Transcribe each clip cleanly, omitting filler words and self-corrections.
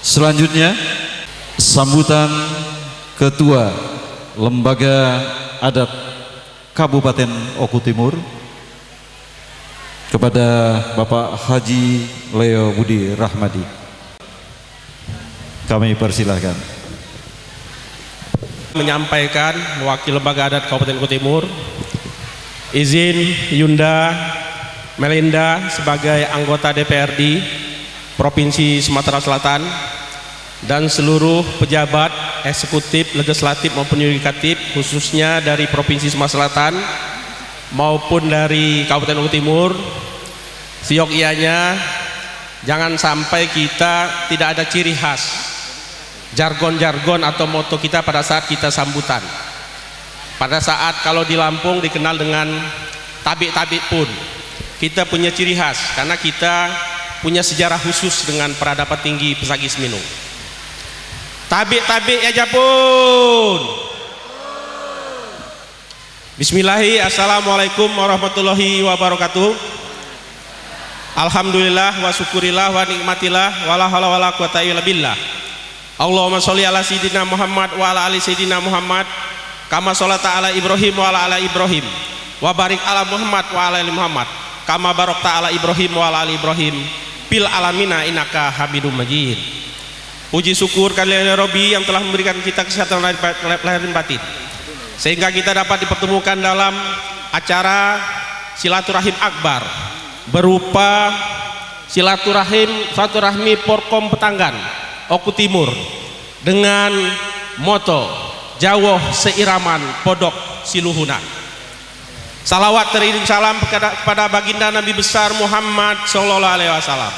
Selanjutnya, sambutan Ketua Lembaga Adat Kabupaten Oku Timur kepada Bapak Haji Leo Budi Rahmadi. Kami persilahkan. Menyampaikan mewakili Lembaga Adat Kabupaten Oku Timur, izin Yunda Melinda sebagai anggota DPRD Provinsi Sumatera Selatan dan seluruh pejabat eksekutif, legislatif maupun yudikatif khususnya dari Provinsi Sumatera Selatan maupun dari Kabupaten Oku Timur, seyogyanya jangan sampai kita tidak ada ciri khas, jargon-jargon atau moto kita pada saat kita sambutan. Pada saat kalau di Lampung dikenal dengan tabik-tabik pun, kita punya ciri khas karena kita punya sejarah khusus dengan peradaban tinggi Pesagi Seminung. Tabik-tabik ya Japun. Bismillahirrahmanirrahim. Assalamualaikum warahmatullahi wabarakatuh. Alhamdulillah wa syukurillah wa nikmatillah wa la haula wa la quwata illa billah. Allahumma sholli ala sayyidina Muhammad wa ala ali sayyidina Muhammad kama sholata ala Ibrahim wa ala Ibrahim wa barik ala Muhammad wa ala ali Muhammad kama barakta ala Ibrahim wa ala ali Ibrahim fil alamina innaka Hamidum Majid. Puji syukur kalian ya Rabbi yang telah memberikan kita kesehatan lahir dan batin sehingga kita dapat dipertemukan dalam acara silaturahim akbar berupa silaturahmi Porkom Petanggan Oku Timur dengan moto Jawah Seiraman Podok Siluhunan. Salawat teriring salam kepada baginda Nabi besar Muhammad Sallallahu Alaihi Wasallam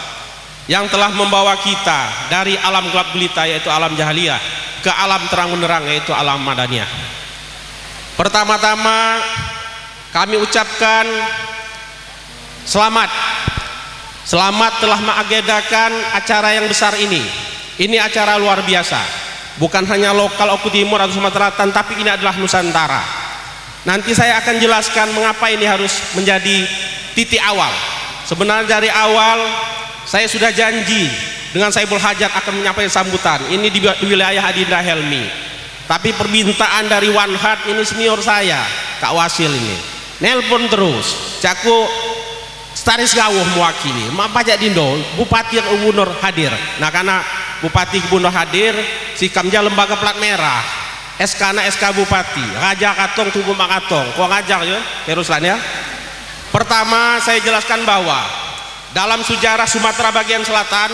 yang telah membawa kita dari alam gelap gulita yaitu alam jahiliyah ke alam terang benderang yaitu alam madaniyah. Pertama-tama kami ucapkan selamat telah mengagendakan acara yang besar ini. Ini acara luar biasa, bukan hanya lokal Oku Timur atau Sumatera Selatan, tapi ini adalah Nusantara. Nanti saya akan jelaskan mengapa ini harus menjadi titik awal. Sebenarnya dari awal saya sudah janji dengan Saiful Hajat akan menyampaikan sambutan ini di wilayah Adinda Helmi, tapi permintaan dari One Heart ini senior saya Kak Wasil ini nelpon terus caku Staris Gawuh mewakili Pajak Dindo Bupati Gubernur hadir. Nah karena Bupati Gubernur hadir si Kamja lembaga plat merah SK Bupati Raja Katong Tubuh Makatong kok ngajak ya teruslah ya. Pertama saya jelaskan bahwa dalam sejarah Sumatera bagian selatan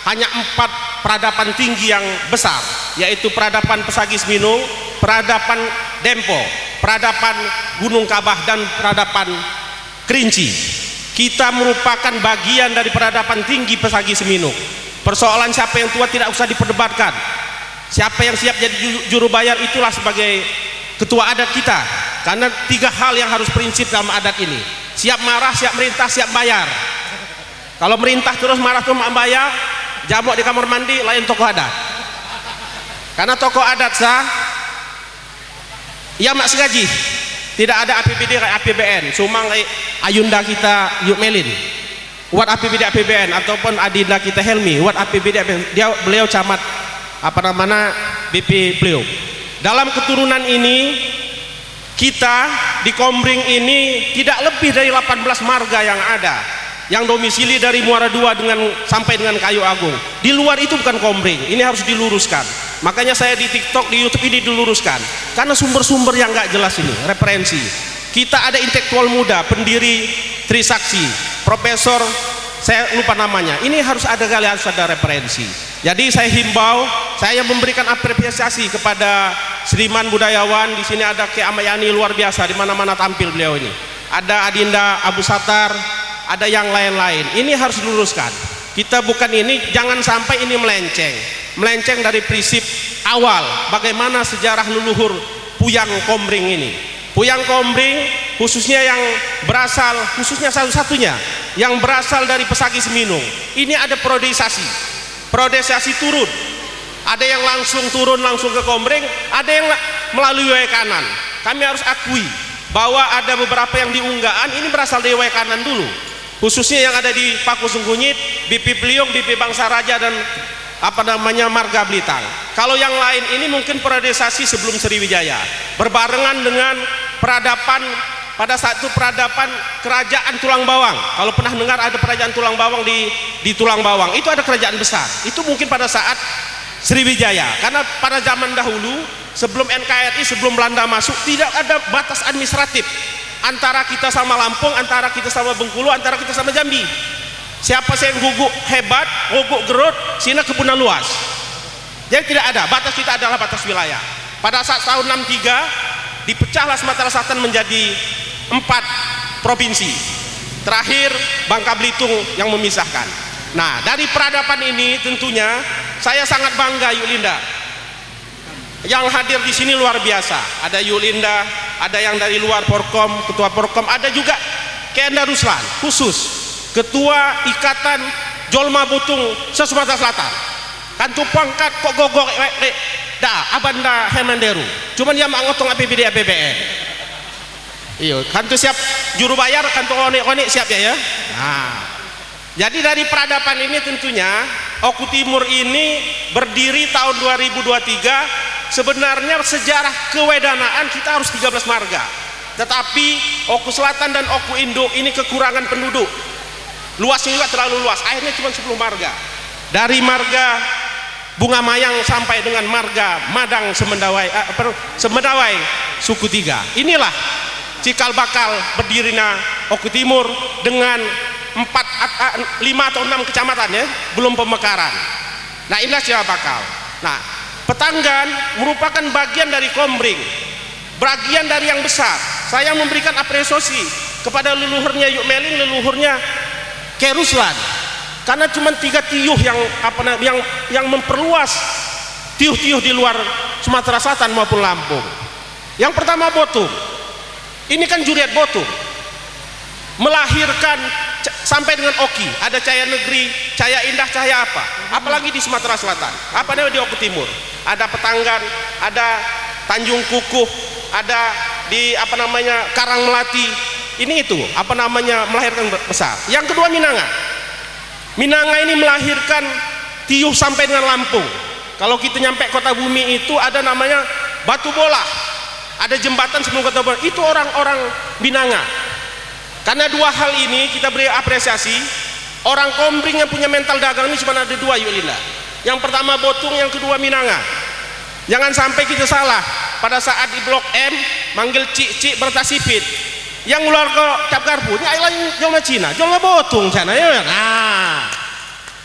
hanya 4 peradaban tinggi yang besar, yaitu peradaban Pesagi Seminung, peradaban Dempo, peradaban Gunung Kabah, dan peradaban Kerinci. Kita merupakan bagian dari peradaban tinggi Pesagi Seminung. Persoalan siapa yang tua tidak usah diperdebatkan. Siapa yang siap jadi juru bayar itulah sebagai ketua adat kita. Karena 3 hal yang harus prinsip dalam adat ini. Siap marah, siap merintah, siap bayar. Kalau merintah terus marah terus bayar, jamuk di kamar mandi lain tokoh adat. Karena tokoh adat sah, ia mak segaji. Tidak ada APBD kayak APBN. Cuma Ayunda kita Yuk Melin, buat APBD APBN ataupun Adinda kita Helmi, buat APBD APBN. Beliau camat BP beliau. Dalam keturunan ini kita di Kombring ini tidak lebih dari 18 marga yang ada. Yang domisili dari Muara II sampai dengan Kayu Agung. Di luar itu bukan Kombring. Ini harus diluruskan. Makanya saya di TikTok, di YouTube ini diluruskan. Karena sumber-sumber yang nggak jelas ini, referensi. Kita ada intelektual muda, pendiri Trisaksi, Profesor, saya lupa namanya. Ini harus ada referensi. Jadi saya himbau, saya memberikan apresiasi kepada seniman budayawan. Di sini ada Ki Amayani luar biasa, di mana-mana tampil beliau ini. Ada Adinda Abu Satar, ada yang lain-lain. Ini harus diluruskan. Kita bukan ini, jangan sampai ini melenceng dari prinsip awal bagaimana sejarah leluhur Puyang Kombring ini. Puyang Kombring khususnya yang berasal, khususnya satu-satunya yang berasal dari Pesagi Seminung. Ini ada prodesasi turun. Ada yang langsung turun langsung ke Kombring, ada yang melalui Wekanan. Kami harus akui bahwa ada beberapa yang di Unggaan ini berasal dari Wekanan dulu. Khususnya yang ada di Paku Sunggunyit, BP Pliung, BP Bangsa Raja, dan Marga Blitang. Kalau yang lain ini mungkin periodisasi sebelum Sriwijaya, berbarengan dengan peradaban. Pada saat itu peradaban kerajaan Tulang Bawang. Kalau pernah dengar ada kerajaan Tulang Bawang di Tulang Bawang, itu ada kerajaan besar. Itu mungkin pada saat Sriwijaya, karena pada zaman dahulu sebelum NKRI, sebelum Belanda masuk, tidak ada batas administratif antara kita sama Lampung, antara kita sama Bengkulu, antara kita sama Jambi. Siapa yang guguk hebat, guguk gerut, sini kebunan luas. Jadi tidak ada, batas kita adalah batas wilayah. Pada saat tahun 63 dipecahlah Sumatera Selatan menjadi 4 provinsi. Terakhir Bangka Belitung yang memisahkan. Nah, dari peradaban ini tentunya saya sangat bangga Yulinda. Yang hadir di sini luar biasa. Ada Yulinda, ada yang dari luar Porkom, ketua Porkom, ada juga Kenda Ruslan, khusus ketua Ikatan Jolma Butung se-Sumatera Selatan. Kantu pangkat kok gogok dah abanda Hemanderu. Cuman dia mangotong APBD APBN. Iyo, kantu siap juru bayar, kantu onek-onek siap ya. Nah, jadi dari peradaban ini tentunya Oku Timur ini berdiri tahun 2023. Sebenarnya sejarah kewedanaan kita harus 13 marga. Tetapi Oku Selatan dan Oku Induk ini kekurangan penduduk. Luasnya juga terlalu luas. Akhirnya cuma 10 marga. Dari marga Bunga Mayang sampai dengan marga Madang Semendawai suku 3. Inilah cikal bakal berdirinya Oku Timur dengan 5 atau 6 kecamatan ya, belum pemekaran. Nah, inilah cikal bakal. Nah, Petanggan merupakan bagian dari Kombring, bagian dari yang besar. Saya memberikan apresiasi kepada leluhurnya Yuk Meling, leluhurnya Keruslan, karena cuma 3 tiuh yang memperluas tiuh-tiuh di luar Sumatera Selatan maupun Lampung. Yang pertama Botung. Ini kan Juriat Botung melahirkan sampai dengan Oki, ada Cahaya Negeri, Cahaya Indah, Cahaya apa? Apalagi di Sumatera Selatan. Apa namanya di Oku Timur? Ada Petanggan, ada Tanjung Kukuh, ada di Karang Melati. Ini itu melahirkan besar. Yang kedua Minanga. Minanga ini melahirkan tiuh sampai dengan Lampung. Kalau kita nyampe Kota Bumi itu ada namanya Batu Bola, ada jembatan sebelum Kota Bumi. Itu orang-orang Minanga. Karena 2 hal ini kita beri apresiasi. Orang Kombring yang punya mental dagang ini cuma ada 2 Yulinda. Yang pertama Botung, yang kedua Minanga. Jangan sampai kita salah. Pada saat di Blok M manggil cik-cik bertasipit. Yang luar ke Cap Garpu ini ailan jolma Cina, jolma Botung sana ya. Nah,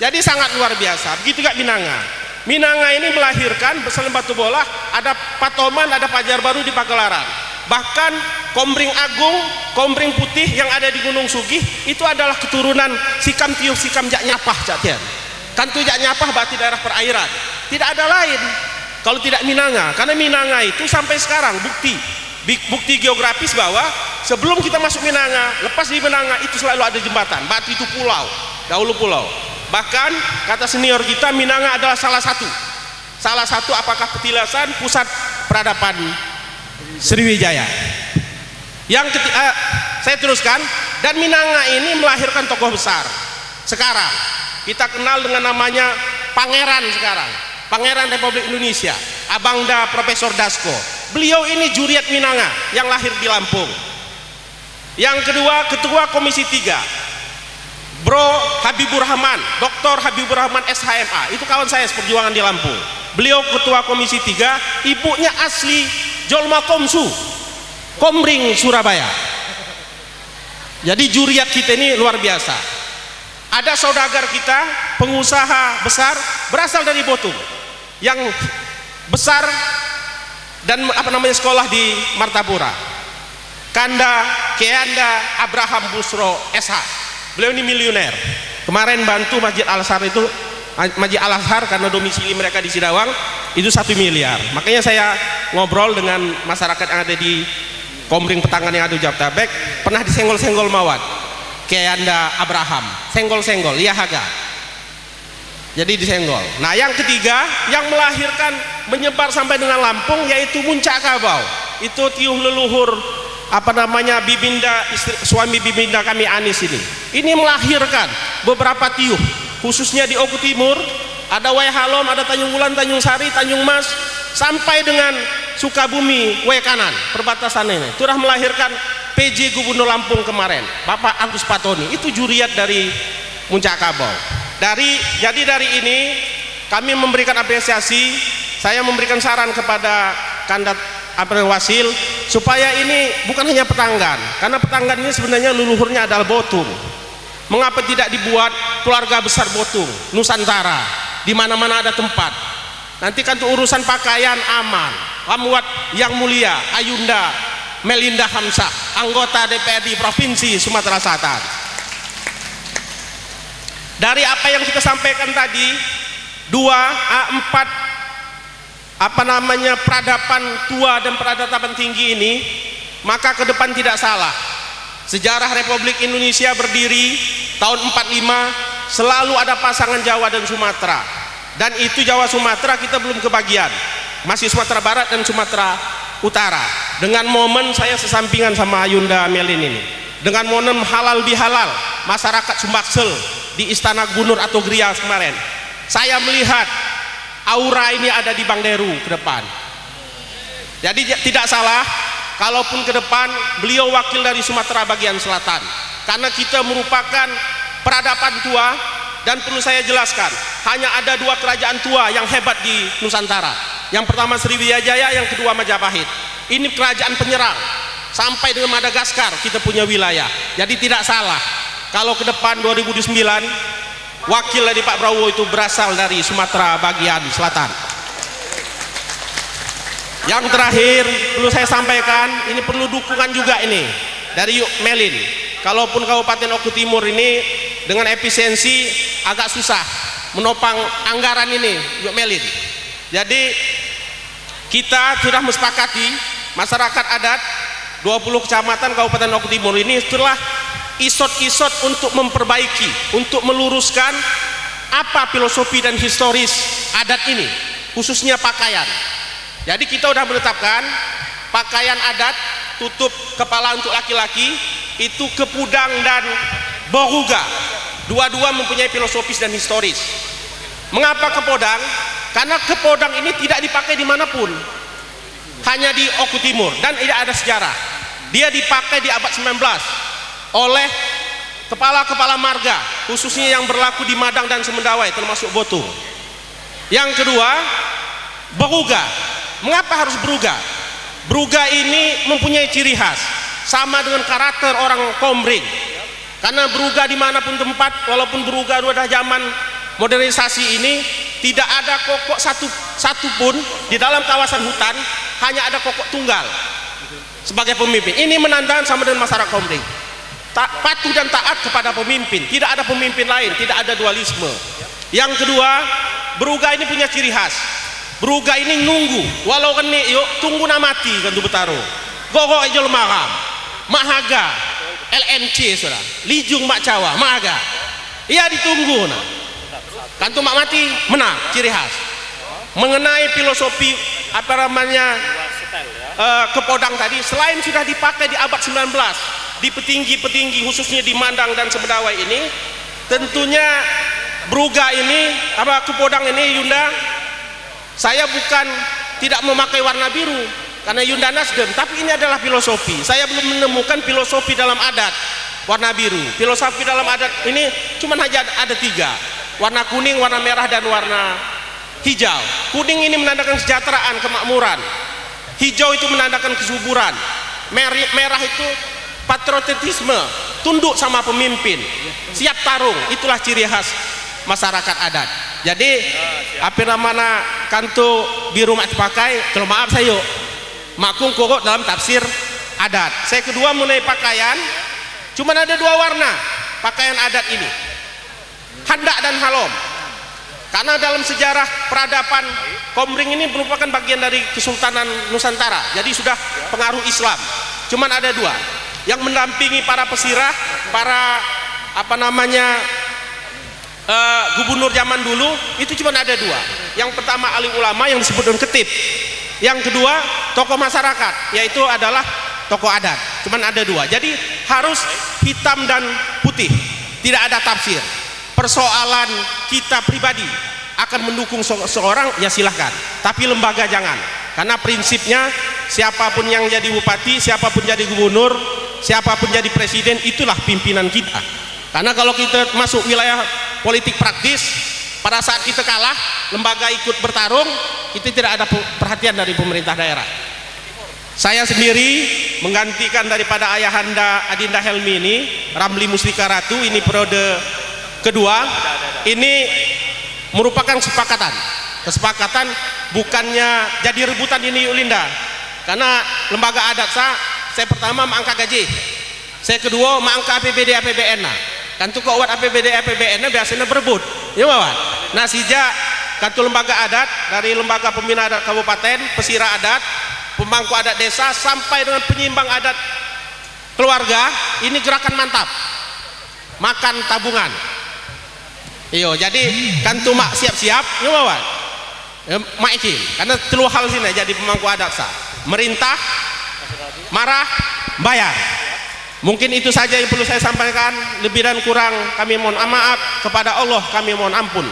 jadi sangat luar biasa. Begitu juga Minanga. Minanga ini melahirkan selain Batu Bola, ada Patoman, ada Pajar Baru di Pagelaran. Bahkan Kombring Agung, Kombring Putih yang ada di Gunung Sugih itu adalah keturunan Sikam Tiuh Sikam Jak Nyapah Catian. Kan tuh Jak Nyapah berarti daerah perairan. Tidak ada lain kalau tidak Minanga, karena Minanga itu sampai sekarang bukti geografis bahwa sebelum kita masuk Minanga, lepas di Minanga itu selalu ada jembatan. Batu itu pulau, dahulu pulau. Bahkan kata senior kita, Minanga adalah salah satu apakah petilasan pusat peradaban Sriwijaya. Yang ketiga, saya teruskan, dan Minanga ini melahirkan tokoh besar. Sekarang kita kenal dengan namanya Pangeran sekarang, Pangeran Republik Indonesia, Abangda Profesor Dasko. Beliau ini Juriat Minanga yang lahir di Lampung. Yang kedua, Ketua Komisi 3 Bro Habibur Rahman, Dr. Habibur Rahman SHMA, itu kawan saya seperjuangan di Lampung. Beliau Ketua Komisi 3, ibunya asli Jolma Komsu, Kombring, Surabaya. Jadi juriat kita ini luar biasa. Ada saudagar kita, pengusaha besar berasal dari Botung, yang besar dan sekolah di Martapura. Keanda Abraham Busro SH. Beliau ini miliuner. Kemarin bantu Masjid Al-Azhar itu, Masjid Al-Azhar karena domisili mereka di Sidawang itu 1 miliar. Makanya saya ngobrol dengan masyarakat yang ada di Kombring Petanggan yang ada di Jabodetabek, pernah disenggol-senggol mawat. Keanda Abraham, senggol-senggol, iya haga. Jadi disenggol. Nah, yang ketiga yang melahirkan menyebar sampai dengan Lampung yaitu Muncak Kabau. Itu tiuh leluhur Bibinda, suami Bibinda kami Anis ini. Ini melahirkan beberapa tiuh, khususnya di Oku Timur ada Waihalom, ada Tanjung Wulan, Tanjung Sari, Tanjung Mas, sampai dengan Sukabumi, Kanan, perbatasan ini sudah melahirkan PJ Gubernur Lampung kemarin, Bapak Agus Patoni, itu juriat dari Muncak Kabau. Jadi dari ini kami memberikan apresiasi, saya memberikan saran kepada kandidat April Wasil supaya ini bukan hanya Petanggan, karena Petanggan ini sebenarnya leluhurnya adalah Botung. Mengapa tidak dibuat keluarga besar Botung, Nusantara, di mana-mana ada tempat. Nanti kan tuh urusan pakaian aman. Kamu buat Yang Mulia Ayunda Melinda Hamzah, anggota DPRD Provinsi Sumatera Selatan. Dari apa yang kita sampaikan tadi, 4 peradaban tua dan peradaban tinggi ini, maka ke depan tidak salah. Sejarah Republik Indonesia berdiri tahun 45, selalu ada pasangan Jawa dan Sumatera. Dan itu Jawa Sumatera kita belum kebagian. Masih Sumatera Barat dan Sumatera Utara. Dengan momen saya sesampingan sama Ayunda Melin ini, dengan momen halal bihalal masyarakat Sumbaksel di Istana Gubernur atau Gria kemarin, saya melihat aura ini ada di Bang Deru ke depan. Jadi tidak salah kalaupun ke depan beliau wakil dari Sumatera bagian selatan, karena kita merupakan peradaban tua. Dan perlu saya jelaskan, hanya ada 2 kerajaan tua yang hebat di Nusantara. Yang pertama Sriwijaya, yang kedua Majapahit. Ini kerajaan penyerang, sampai dengan Madagaskar kita punya wilayah. Jadi tidak salah kalau ke depan 2009 wakil dari Pak Prabowo itu berasal dari Sumatera bagian selatan. Yang terakhir perlu saya sampaikan, ini perlu dukungan juga ini dari Yuk Melin. Kalaupun Kabupaten Oku Timur ini dengan efisiensi agak susah menopang anggaran ini, Yuk Melin. Jadi kita sudah mensepakati masyarakat adat 20 kecamatan Kabupaten Oku Timur ini setelah isot-isot untuk memperbaiki, untuk meluruskan apa filosofi dan historis adat ini, khususnya pakaian. Jadi kita sudah menetapkan pakaian adat tutup kepala untuk laki-laki itu kepudang dan boruga, dua-dua mempunyai filosofis dan historis. Mengapa kepodang? Karena kepodang ini tidak dipakai dimanapun, hanya di Oku Timur, dan tidak ada sejarah. Dia dipakai di abad 19 oleh kepala-kepala marga, khususnya yang berlaku di Madang dan Semendawai, termasuk Botung. Yang kedua, beruga. Mengapa harus beruga? Beruga ini mempunyai ciri khas, sama dengan karakter orang Komering. Karena beruga dimanapun tempat, walaupun beruga sudah zaman modernisasi ini, tidak ada kokok satu pun di dalam kawasan hutan, hanya ada kokok tunggal sebagai pemimpin. Ini menandakan sama dengan masyarakat Komering, patuh dan taat kepada pemimpin, tidak ada pemimpin lain, tidak ada dualisme. Yang kedua, beruga ini punya ciri khas. Beruga ini nunggu, walau kene yuk tunggu namati kan tu betaro. Gogok ejol maram, mahaga, LMC sudah, lijung mak cawa, mahaga. Ia ditunggu nah. Kan tu mak mati menang, ciri khas. Mengenai filosofi apa namanya kepodang tadi, selain sudah dipakai di abad 19 di petinggi-petinggi khususnya di Mandang dan Semendawai ini, tentunya beruga ini apa kepodang ini Yunda, saya bukan tidak memakai warna biru karena Yunda Nasdem, tapi ini adalah filosofi. Saya belum menemukan filosofi dalam adat warna biru. Filosofi dalam adat ini cuma hanya ada 3, warna kuning, warna merah, dan warna hijau. Kuning ini menandakan kesejahteraan, kemakmuran. Hijau itu menandakan kesuburan. Merah itu patriotisme, tunduk sama pemimpin, siap tarung. Itulah ciri khas masyarakat adat. Jadi apa namanya kanto biru mak dipakai, kalau maaf saya yuk makung kokok dalam tafsir adat. Saya kedua mengenai pakaian, cuma ada 2 warna pakaian adat ini, handak dan halom. Karena dalam sejarah peradaban Komering ini merupakan bagian dari Kesultanan Nusantara, jadi sudah pengaruh Islam. Cuman ada 2 yang mendampingi para pesirah, para apa namanya gubernur zaman dulu, itu cuma ada 2. Yang pertama alim ulama yang disebut dengan ketib, yang kedua tokoh masyarakat, yaitu adalah tokoh adat. Cuman ada 2, jadi harus hitam dan putih, tidak ada tafsir. Persoalan kita pribadi, akan mendukung seorang, ya silahkan, tapi lembaga jangan. Karena prinsipnya siapapun yang jadi bupati, siapapun jadi gubernur, siapapun jadi presiden, itulah pimpinan kita. Karena kalau kita masuk wilayah politik praktis, pada saat kita kalah, lembaga ikut bertarung, kita tidak ada perhatian dari pemerintah daerah. Saya sendiri menggantikan daripada ayahanda Adinda Helmi ini, Ramli Mustika Ratu, ini periode kedua. Ini merupakan kesepakatan, bukannya jadi rebutan ini Yulinda. Karena lembaga adat saya pertama mengangkat gaji, saya kedua mengangkat APBD APBN. Kan tuh kok APBD APBN biasanya berebut, ya bawa. Nah sejak kantor lembaga adat, dari lembaga pembina adat kabupaten, pesira adat, pemangku adat desa, sampai dengan penyimbang adat keluarga, ini gerakan mantap, makan tabungan. Iyo, jadi kan tuh mak siap-siap, ya bawa. Mak ikin, karena telu hal sini jadi pemangku adat merintah, marah, bayar. Mungkin itu saja yang perlu saya sampaikan. Lebih dan kurang kami mohon maaf, kepada Allah kami mohon ampun.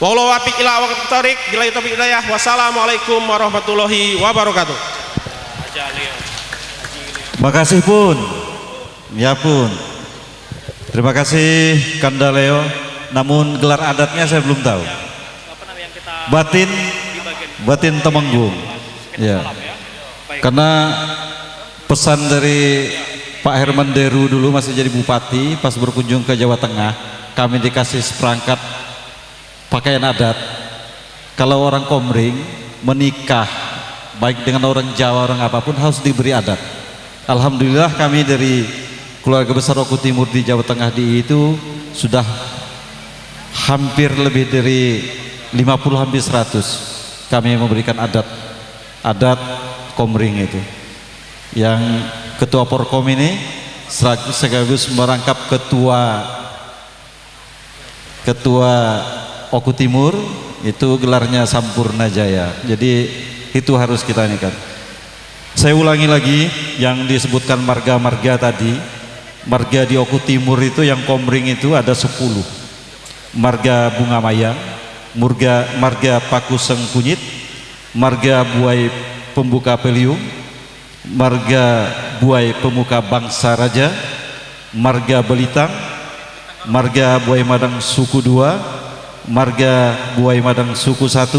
Wallahu a'lam ila waqt tarik, bila taufiq hidayah. Wassalamualaikum warahmatullahi wabarakatuh. Makasih pun. Ya pun. Terima kasih Kanda Leo. Namun gelar adatnya saya belum tahu. Batin Temenggung. Ya. Karena pesan dari Pak Herman Deru dulu masih jadi bupati, pas berkunjung ke Jawa Tengah, kami dikasih seperangkat pakaian adat. Kalau orang Komering menikah, baik dengan orang Jawa, orang apapun, harus diberi adat. Alhamdulillah kami dari keluarga besar Oku Timur di Jawa Tengah itu sudah hampir lebih dari 50, hampir 100 kami memberikan adat Komering itu. Yang Ketua Porkom ini sekaligus merangkap ketua Oku Timur, itu gelarnya Sampurna Jaya. Jadi itu harus kita ini kan. Saya ulangi lagi yang disebutkan marga-marga tadi. Marga di Oku Timur itu yang Komering itu ada 10. Marga Bunga Mayang, marga Pakuseng Kunyit, marga Buai Pembuka Peliung, marga Buai Pemuka Bangsa Raja, marga Belitang, marga Buai Madang Suku 2, marga Buai Madang Suku 1,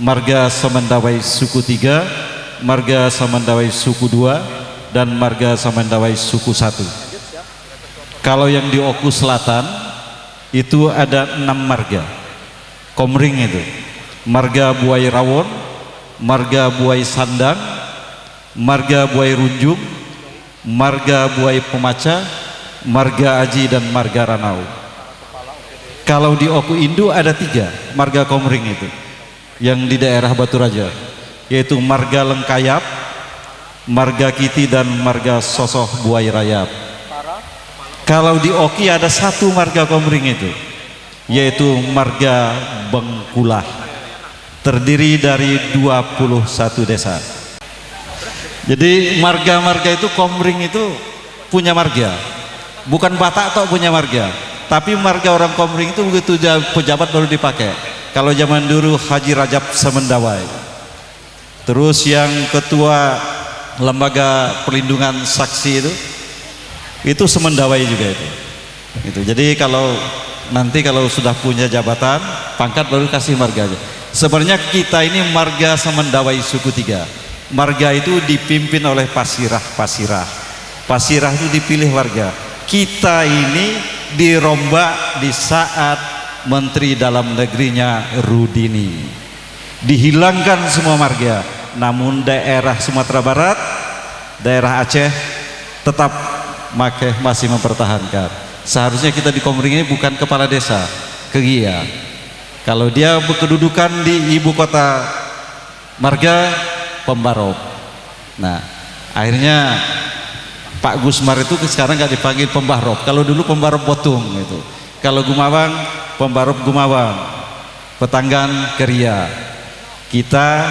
marga Samandawai Suku 3, marga Samandawai Suku 2, dan marga Samandawai Suku 1. Kalau yang di Oku Selatan itu ada 6 marga Komering itu. Marga Buai Rawon, marga Buai Sandang, marga Buai Runjung, marga Buai Pemaca, marga Aji, dan marga Ranau. Kalau di Oku Indu ada 3 marga Komering itu yang di daerah Batu Raja, yaitu marga Lengkayap, marga Kiti, dan marga Sosoh Buai Rayap. Kalau di Oki ada 1 marga Komering itu, yaitu marga Bengkulah, terdiri dari 21 desa. Jadi marga-marga itu, Komering itu punya marga, bukan Batak atau punya marga, tapi marga orang Komering itu begitu pejabat baru dipakai. Kalau zaman dulu Haji Rajab Semendawai. Terus yang ketua lembaga perlindungan saksi itu Semendawai juga itu. Jadi kalau nanti kalau sudah punya jabatan, pangkat baru kasih marga aja. Sebenarnya kita ini marga Semendawai Suku 3. Marga itu dipimpin oleh Pasirah. Pasirah itu dipilih warga. Kita ini dirombak di saat Menteri Dalam Negerinya Rudini. Dihilangkan semua marga. Namun daerah Sumatera Barat, daerah Aceh tetap masih mempertahankan. Seharusnya kita di Komering ini bukan kepala desa, kegia. Kalau dia berkedudukan di ibu kota marga Pembarop. Nah, akhirnya Pak Gusmar itu sekarang nggak dipanggil Pembarop. Kalau dulu Pembarop Botung itu. Kalau Gumawang, Pembarop Gumawang. Petanggan Keria. Kita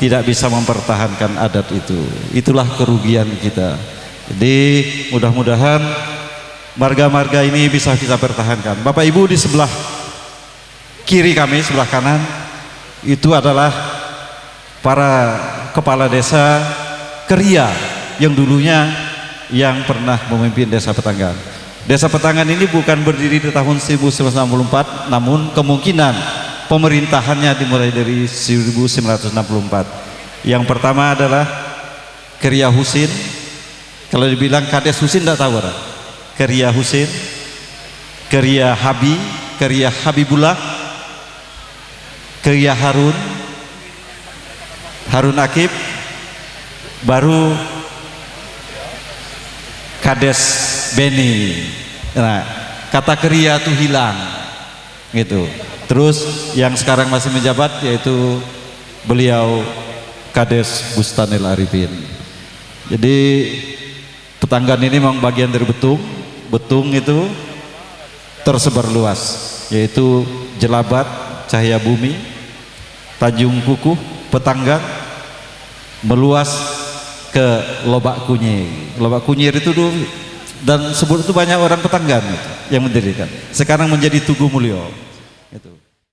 tidak bisa mempertahankan adat itu. Itulah kerugian kita. Jadi mudah-mudahan marga-marga ini bisa kita pertahankan. Bapak Ibu di sebelah kiri kami sebelah kanan itu adalah para kepala desa Keria yang dulunya yang pernah memimpin desa Petangan. Desa Petangan ini bukan berdiri di tahun 1964, namun kemungkinan pemerintahannya dimulai dari 1964. Yang pertama adalah Keria Husin. Kalau dibilang Kades Husin tidak tahu orang. Keria Husin, Keria Habi, Keria Habibullah, Keria Harun, Harun Akib, baru Kades Beni. Nah, kata Keria itu hilang gitu. Terus yang sekarang masih menjabat yaitu beliau Kades Bustanil Arifin. Jadi Petanggan ini memang bagian dari Betung. Betung itu tersebar luas, yaitu Jelabat, Cahaya Bumi, Tanjung Kukuh, Petanggan, meluas ke Lobak Kunyir. Lobak Kunyir itu dulu dan sebut itu banyak orang Petanggan yang mendirikan. Sekarang menjadi Tugu Mulyo. Itu.